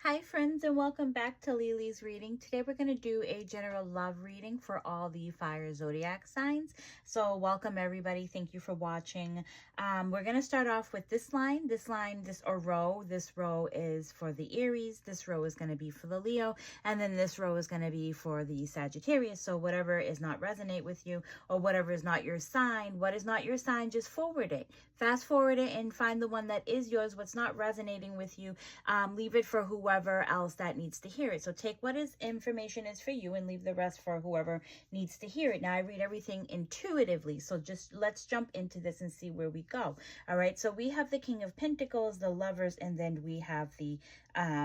Hi friends, and welcome back to Lily's reading. Today we're going to do a general love reading for all the fire zodiac signs. So welcome everybody. Thank you for watching. We're going to start off with this line. This row. This row is for the Aries. This row is going to be for the Leo. And then this row is going to be for the Sagittarius. So whatever is not resonate with you or whatever is not your sign, what is not your sign, just forward it. Fast forward it and find the one that is yours. What's not resonating with you, leave it for whoever else that needs to hear it. So take what is information is for you and leave the rest for whoever needs to hear it. Now I read everything intuitively, so just let's jump into this and see where we go. All right, so we have the King of Pentacles, the Lovers, and then we have the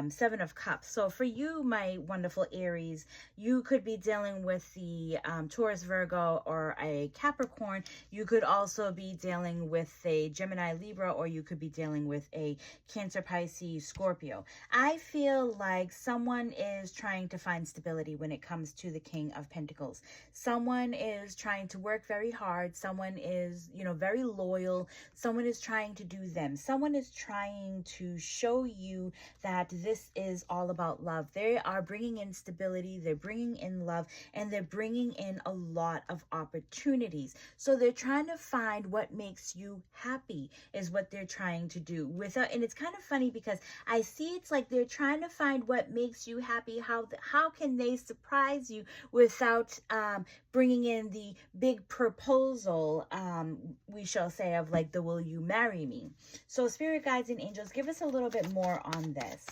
Seven of Cups. So for you, my wonderful Aries, you could be dealing with the Taurus, Virgo, or a Capricorn. You could also be dealing with a Gemini, Libra, or you could be dealing with a Cancer, Pisces, Scorpio. I feel like someone is trying to find stability when it comes to the King of Pentacles. Someone is trying to work very hard. Someone is, very loyal. Someone is trying to do them. Someone is trying to show you that this is all about love. They are bringing in stability, they're bringing in love, and they're bringing in a lot of opportunities. So they're trying to find what makes you happy is what they're trying to do. And it's kind of funny because I see it's like they're trying to find what makes you happy. How can they surprise you without bringing in the big proposal, we shall say, of like the will you marry me? So spirit guides and angels, give us a little bit more on this,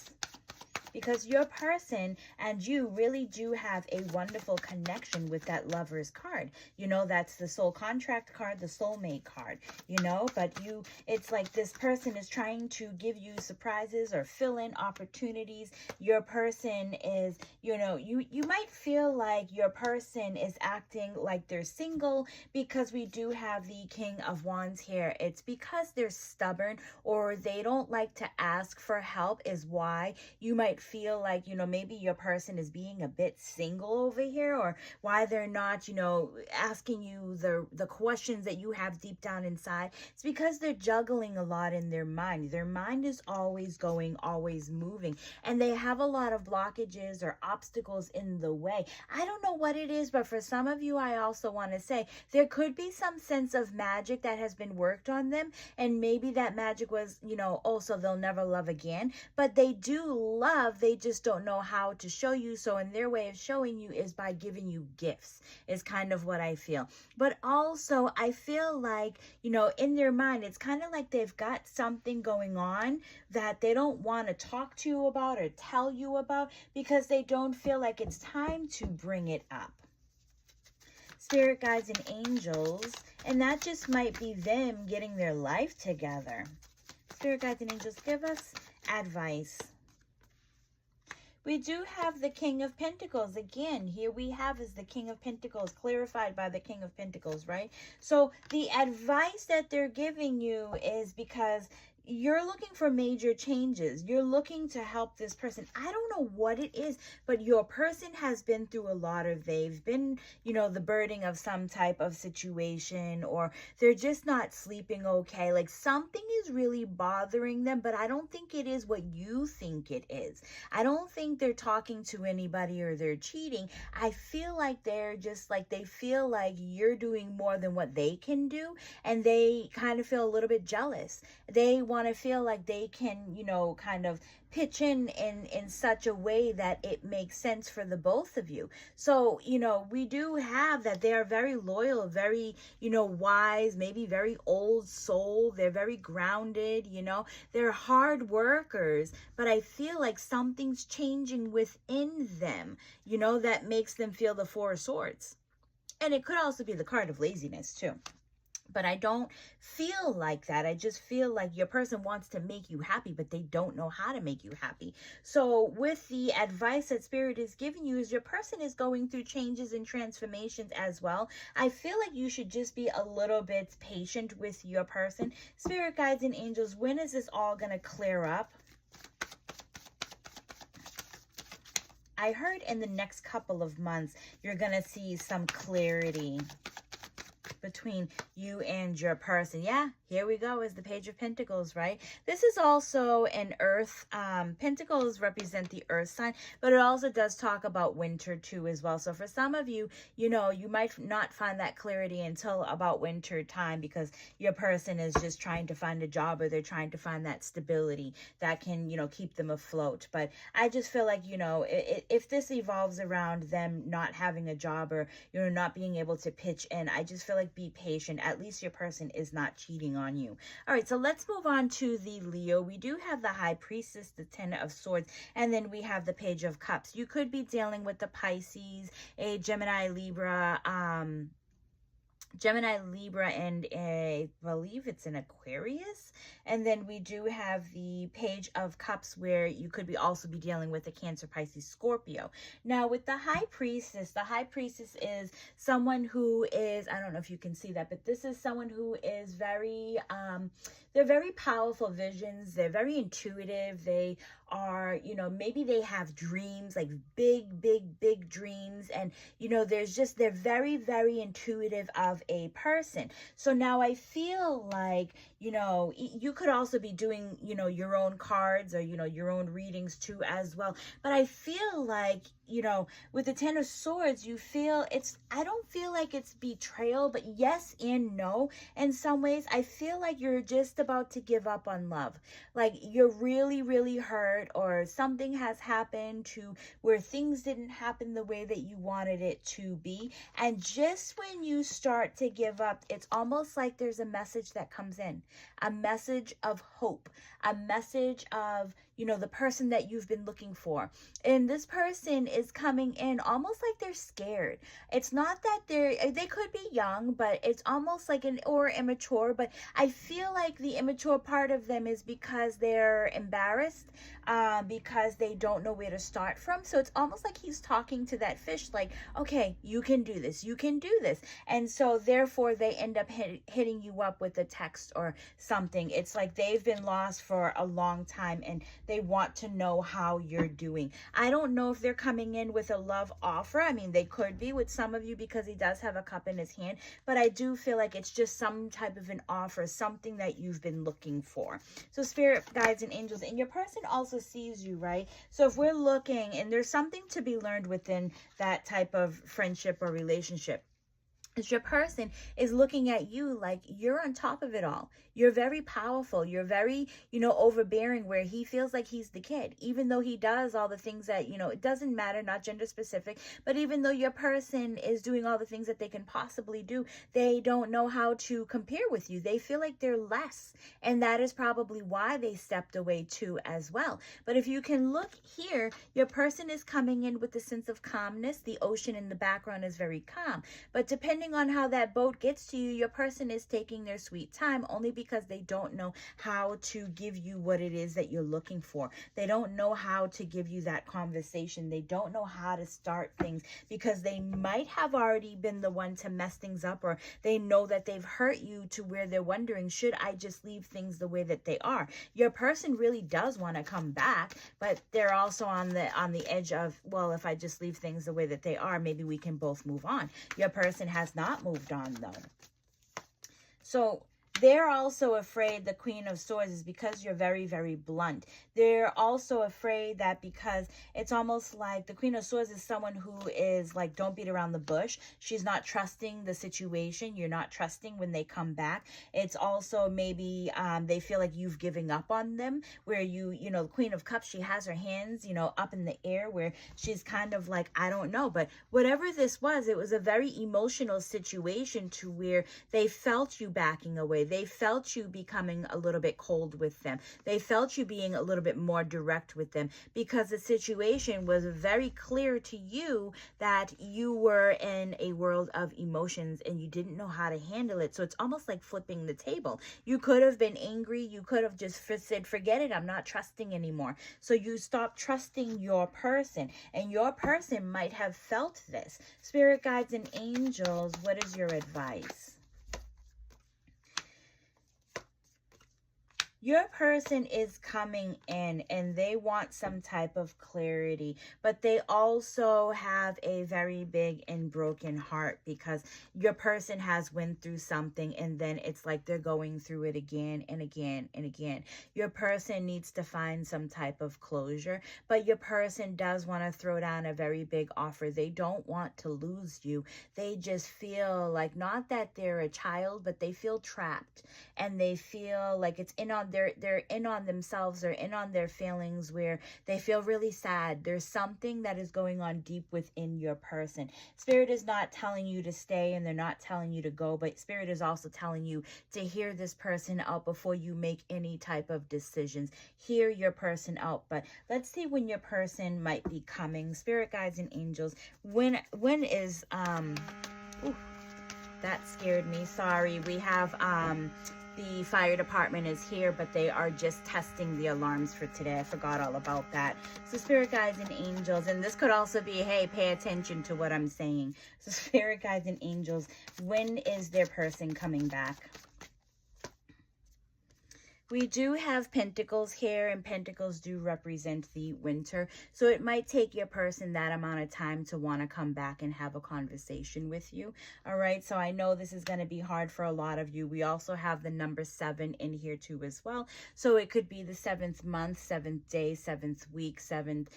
because your person and you really do have a wonderful connection with that Lover's card. That's the soul contract card, the soulmate card, but it's like this person is trying to give you surprises or fill in opportunities. Your person is, you might feel like your person is acting like they're single, because we do have the King of Wands here. It's because they're stubborn or they don't like to ask for help is why you might feel like, maybe your person is being a bit single over here, or why they're not, asking you the questions that you have deep down inside. It's because they're juggling a lot in their mind. Their mind is always going, always moving, and they have a lot of blockages or obstacles in the way. I don't know what it is, but for some of you, I also want to say there could be some sense of magic that has been worked on them, and maybe that magic was, also they'll never love again, but they do love. They just don't know how to show you. So in their way of showing you is by giving you gifts, is kind of what I feel. But also I feel like, in their mind, it's kind of like they've got something going on that they don't want to talk to you about or tell you about, because they don't feel like it's time to bring it up. Spirit guides and angels, and that just might be them getting their life together. Spirit guides and angels, give us advice. We do have the King of Pentacles. Again, here we have is the King of Pentacles, clarified by the King of Pentacles, right? So the advice that they're giving you is because you're looking for major changes. You're looking to help this person. I don't know what it is, but your person has been through a lot, or they've been, the burden of some type of situation, or they're just not sleeping okay. Like something is really bothering them, but I don't think it is what you think it is. I don't think they're talking to anybody or they're cheating. I feel like they're just like, they feel like you're doing more than what they can do, and they kind of feel a little bit jealous. They want to feel like they can, kind of pitch in such a way that it makes sense for the both of you. So, we do have that they are very loyal, very, wise, maybe very old soul. They're very grounded, they're hard workers, but I feel like something's changing within them, that makes them feel the Four of Swords. And it could also be the card of laziness too. But I don't feel like that. I just feel like your person wants to make you happy, but they don't know how to make you happy. So with the advice that Spirit is giving you is your person is going through changes and transformations as well. I feel like you should just be a little bit patient with your person. Spirit guides and angels, when is this all going to clear up? I heard in the next couple of months, you're going to see some clarity. between you and your person. Yeah, here we go, is the Page of Pentacles, right? This is also an earth. Pentacles represent the earth sign, but it also does talk about winter too as well. So for some of you, you know, you might not find that clarity until about winter time, because your person is just trying to find a job, or they're trying to find that stability that can, you know, keep them afloat. But I just feel like, you know, if this evolves around them not having a job, or, you know, not being able to pitch in, I just feel like be patient. At least your person is not cheating on you. All right, so let's move on to the Leo. We do have the High Priestess, the Ten of Swords, and then we have the Page of Cups. You could be dealing with the Pisces, a Gemini, Libra, and I believe it's an Aquarius. And then we do have the Page of Cups, where you could be also be dealing with a Cancer, Pisces, Scorpio. Now with the High Priestess is someone who is, I don't know if you can see that, but this is someone who is very, they're very powerful visions. They're very intuitive. They are, you know, maybe they have dreams, like big dreams. And, you know, they're very, very intuitive of a person. So now I feel like, you know, you could also be doing, you know, your own cards, or, you know, your own readings too as well. But I feel like, you know, with the Ten of Swords, you feel I don't feel like it's betrayal, but yes and no. In some ways, I feel like you're just about to give up on love. Like you're really, really hurt, or something has happened to where things didn't happen the way that you wanted it to be. And just when you start to give up, it's almost like there's a message that comes in, a message of hope, a message of, you know, the person that you've been looking for. And this person is coming in almost like they're scared. It's not that they could be young, but it's almost like or immature. But I feel like the immature part of them is because they're embarrassed, because they don't know where to start from. So it's almost like he's talking to that fish, like, okay, you can do this, you can do this. And so therefore they end up hitting you up with a text or something. It's like they've been lost for a long time, and they want to know how you're doing. I don't know if they're coming in with a love offer. I mean, they could be with some of you, because he does have a cup in his hand, but I do feel like it's just some type of an offer, something that you've been looking for. So spirit guides and angels, and your person also sees you, right? So if we're looking, and there's something to be learned within that type of friendship or relationship, is your person is looking at you like you're on top of it all. You're very powerful. You're very, you know, overbearing, where he feels like he's the kid, even though he does all the things that, you know, it doesn't matter, not gender specific, but even though your person is doing all the things that they can possibly do, they don't know how to compare with you. They feel like they're less. And that is probably why they stepped away too as well. But if you can look here, your person is coming in with a sense of calmness. The ocean in the background is very calm. But depending on how that boat gets to you, your person is taking their sweet time, only because they don't know how to give you what it is that you're looking for. They don't know how to give you that conversation. They don't know how to start things, because they might have already been the one to mess things up, or they know that they've hurt you to where they're wondering, should I just leave things the way that they are? Your person really does want to come back, but they're also on the edge of, well, if I just leave things the way that they are, maybe we can both move on. Your person has not moved on though. So they're also afraid, the Queen of Swords, is because you're very, very blunt. They're also afraid that, because it's almost like the Queen of Swords is someone who is like, don't beat around the bush. She's not trusting the situation. You're not trusting when they come back. It's also maybe they feel like you've given up on them, where you know, the Queen of Cups, she has her hands, you know, up in the air, where she's kind of like, I don't know. But whatever this was, it was a very emotional situation, to where they felt you backing away. They felt you becoming a little bit cold with them. They felt you being a little bit more direct with them, because the situation was very clear to you that you were in a world of emotions and you didn't know how to handle it. So it's almost like flipping the table. You could have been angry. You could have just said, forget it, I'm not trusting anymore. So you stopped trusting your person, and your person might have felt this. Spirit guides and angels, what is your advice? Your person is coming in and they want some type of clarity, but they also have a very big and broken heart because your person has went through something and then it's like they're going through it again and again and again. Your person needs to find some type of closure, but your person does want to throw down a very big offer. They don't want to lose you. They just feel like, not that they're a child, but they feel trapped, and they feel like it's in on they're in on themselves, or in on their feelings, where they feel really sad. There's something that is going on deep within your person. Spirit is not telling you to stay and they're not telling you to go, but Spirit is also telling you to hear this person out before you make any type of decisions. Hear your person out. But let's see when your person might be coming. Spirit guides and angels, when is ooh, that scared me. Sorry. We have the fire department is here, but they are just testing the alarms for today. I forgot all about that. So spirit guides and angels, and this could also be, hey, pay attention to what I'm saying. So spirit guides and angels, when is their person coming back? We do have pentacles here, and pentacles do represent the winter. So it might take your person that amount of time to want to come back and have a conversation with you. All right. So I know this is going to be hard for a lot of you. We also have the number 7 in here too as well. So it could be the 7th month, 7th day, 7th week, 7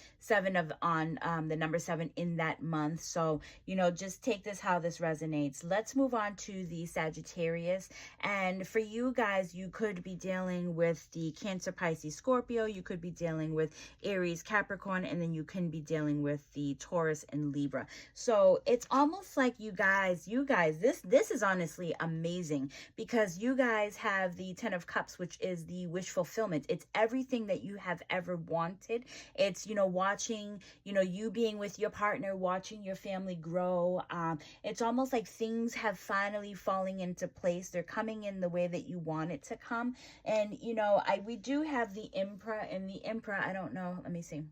of on the number 7 in that month. So, you know, just take this how this resonates. Let's move on to the Sagittarius. And for you guys, you could be dealing with the Cancer, Pisces, Scorpio. You could be dealing with Aries, Capricorn, and then you can be dealing with the Taurus and Libra. So it's almost like you guys, this is honestly amazing, because you guys have the 10 of Cups, which is the wish fulfillment. It's everything that you have ever wanted. It's, you know, watching, you know, you being with your partner, watching your family grow. It's almost like things have finally falling into place. They're coming in the way that you want it to come. And you know, we do have the Emperor, and the Emperor, I don't know, let me see.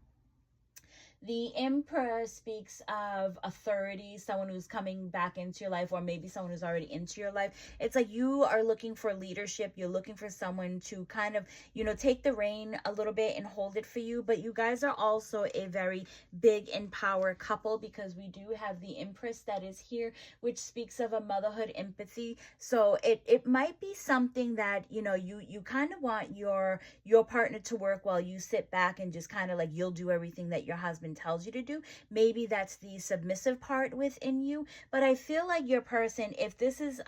The Emperor speaks of authority, someone who's coming back into your life, or maybe someone who's already into your life. It's like you are looking for leadership. You're looking for someone to kind of, you know, take the reign a little bit and hold it for you. But you guys are also a very big in power couple, because we do have the Empress that is here, which speaks of a motherhood empathy. So it might be something that, you know, you kind of want your partner to work while you sit back and just kind of like, you'll do everything that your husband tells you to do. Maybe that's the submissive part within you. But I feel like your person, if this is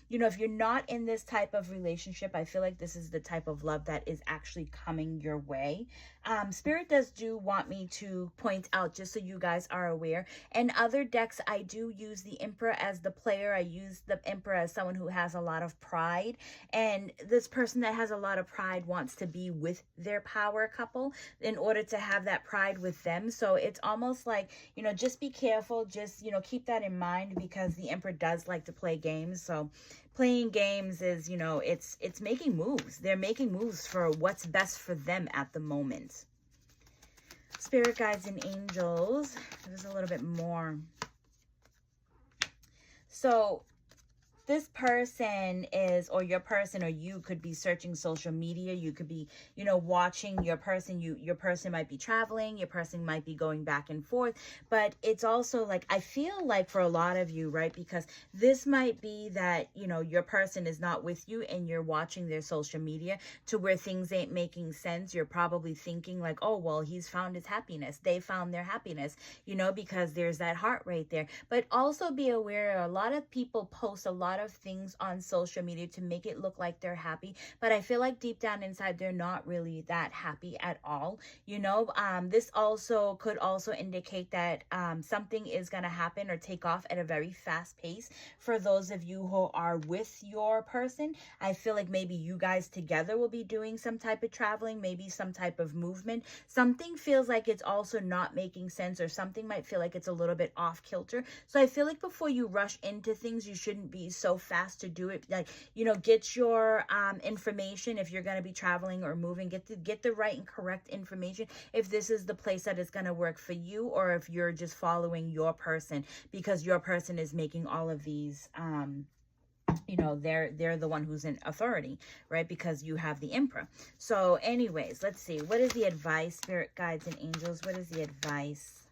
you know, if you're not in this type of relationship, I feel like this is the type of love that is actually coming your way. Spirit do want me to point out, just so you guys are aware, in other decks I do use the Emperor as the player. I use the Emperor as someone who has a lot of pride, and this person that has a lot of pride wants to be with their power couple in order to have that pride with them. So it's almost like, you know, just be careful, just, you know, keep that in mind, because the Emperor does like to play games. So playing games is, you know, it's making moves. They're making moves for what's best for them at the moment. Spirit guides and angels, there's a little bit more. So this person is, or your person, or you could be searching social media. You could be, you know, watching your person. Your person might be traveling. Your person might be going back and forth. But it's also like, I feel like for a lot of you, right, because this might be that, you know, your person is not with you and you're watching their social media to where things ain't making sense. You're probably thinking like, oh, well, he's found his happiness. They found their happiness, you know, because there's that heart right there. But also be aware, a lot of people post a lot of things on social media to make it look like they're happy, but I feel like deep down inside they're not really that happy at all. You know, this also could also indicate that something is going to happen or take off at a very fast pace for those of you who are with your person. I feel like maybe you guys together will be doing some type of traveling, maybe some type of movement. Something feels like it's also not making sense, or something might feel like it's a little bit off kilter. So I feel like before you rush into things, you shouldn't be so fast to do it. Like, you know, get your information. If you're going to be traveling or moving, get the right and correct information if this is the place that is going to work for you, or if you're just following your person because your person is making all of these you know, they're the one who's in authority, right? Because you have the Emperor. So anyways, let's see. What is the advice, spirit guides and angels? What is the advice?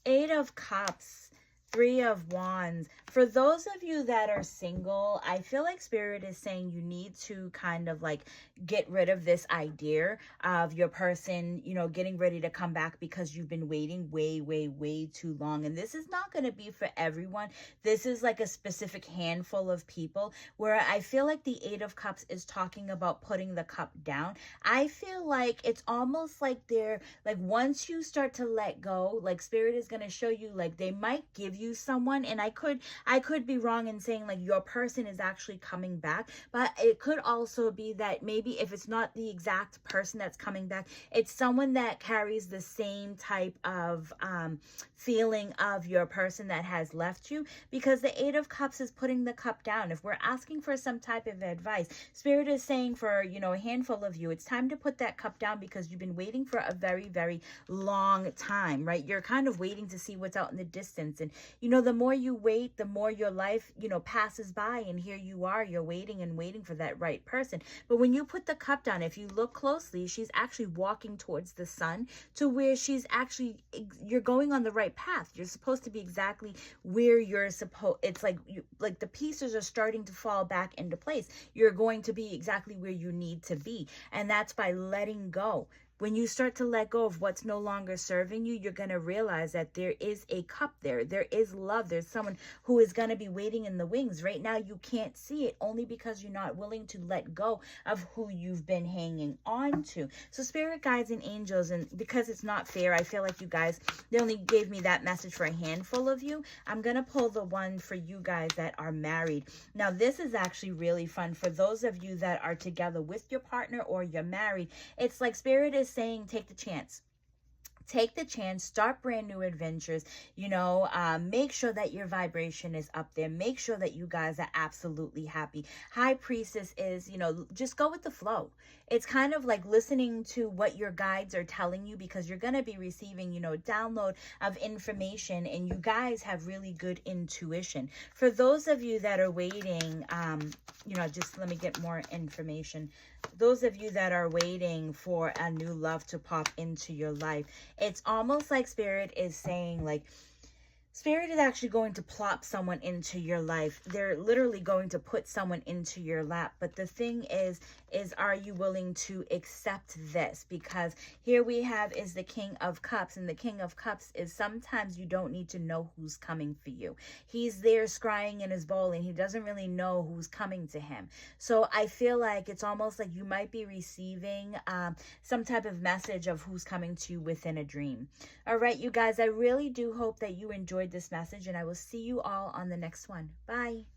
Eight of Cups, Three of Wands. For those of you that are single, I feel like Spirit is saying you need to kind of like get rid of this idea of your person, you know, getting ready to come back because you've been waiting way too long. And this is not going to be for everyone. This is like a specific handful of people where I feel like the Eight of Cups is talking about putting the cup down. I feel like it's almost like they're like, once you start to let go, like Spirit is going to show you, like they might give you someone, and I could be wrong in saying like your person is actually coming back, but it could also be that maybe if it's not the exact person that's coming back, it's someone that carries the same type of feeling of your person that has left you, because the Eight of Cups is putting the cup down. If we're asking for some type of advice, Spirit is saying for, you know, a handful of you, it's time to put that cup down because you've been waiting for a very long time, right? You're kind of waiting to see what's out in the distance. And, you know, the more you wait, the more your life, you know, passes by, and here you are, you're waiting and waiting for that right person. But when you put the cup down, if you look closely, she's actually walking towards the sun, to where she's actually, you're going on the right path. You're supposed to be exactly where you're supposed, it's like like the pieces are starting to fall back into place. You're going to be exactly where you need to be, and that's by letting go. When you start to let go of what's no longer serving you, you're going to realize that there is a cup there. There is love. There's someone who is going to be waiting in the wings. Right now, you can't see it only because you're not willing to let go of who you've been hanging on to. So spirit guides and angels, and because it's not fair, I feel like you guys, they only gave me that message for a handful of you. I'm going to pull the one for you guys that are married. Now, this is actually really fun. For those of you that are together with your partner or you're married, it's like Spirit is saying, take the chance. Take the chance, start brand new adventures, you know, make sure that your vibration is up there. Make sure that you guys are absolutely happy. High Priestess is, you know, just go with the flow. It's kind of like listening to what your guides are telling you, because you're going to be receiving, you know, download of information, and you guys have really good intuition. For those of you that are waiting, you know, just let me get more information. Those of you that are waiting for a new love to pop into your life, it's almost like Spirit is saying, like, Spirit is actually going to plop someone into your life. They're literally going to put someone into your lap. But the thing is are you willing to accept this? Because here we have is the King of Cups. And the King of Cups is sometimes you don't need to know who's coming for you. He's there scrying in his bowl, and he doesn't really know who's coming to him. So I feel like it's almost like you might be receiving some type of message of who's coming to you within a dream. All right, you guys, I really do hope that you enjoyed this message, and I will see you all on the next one. Bye.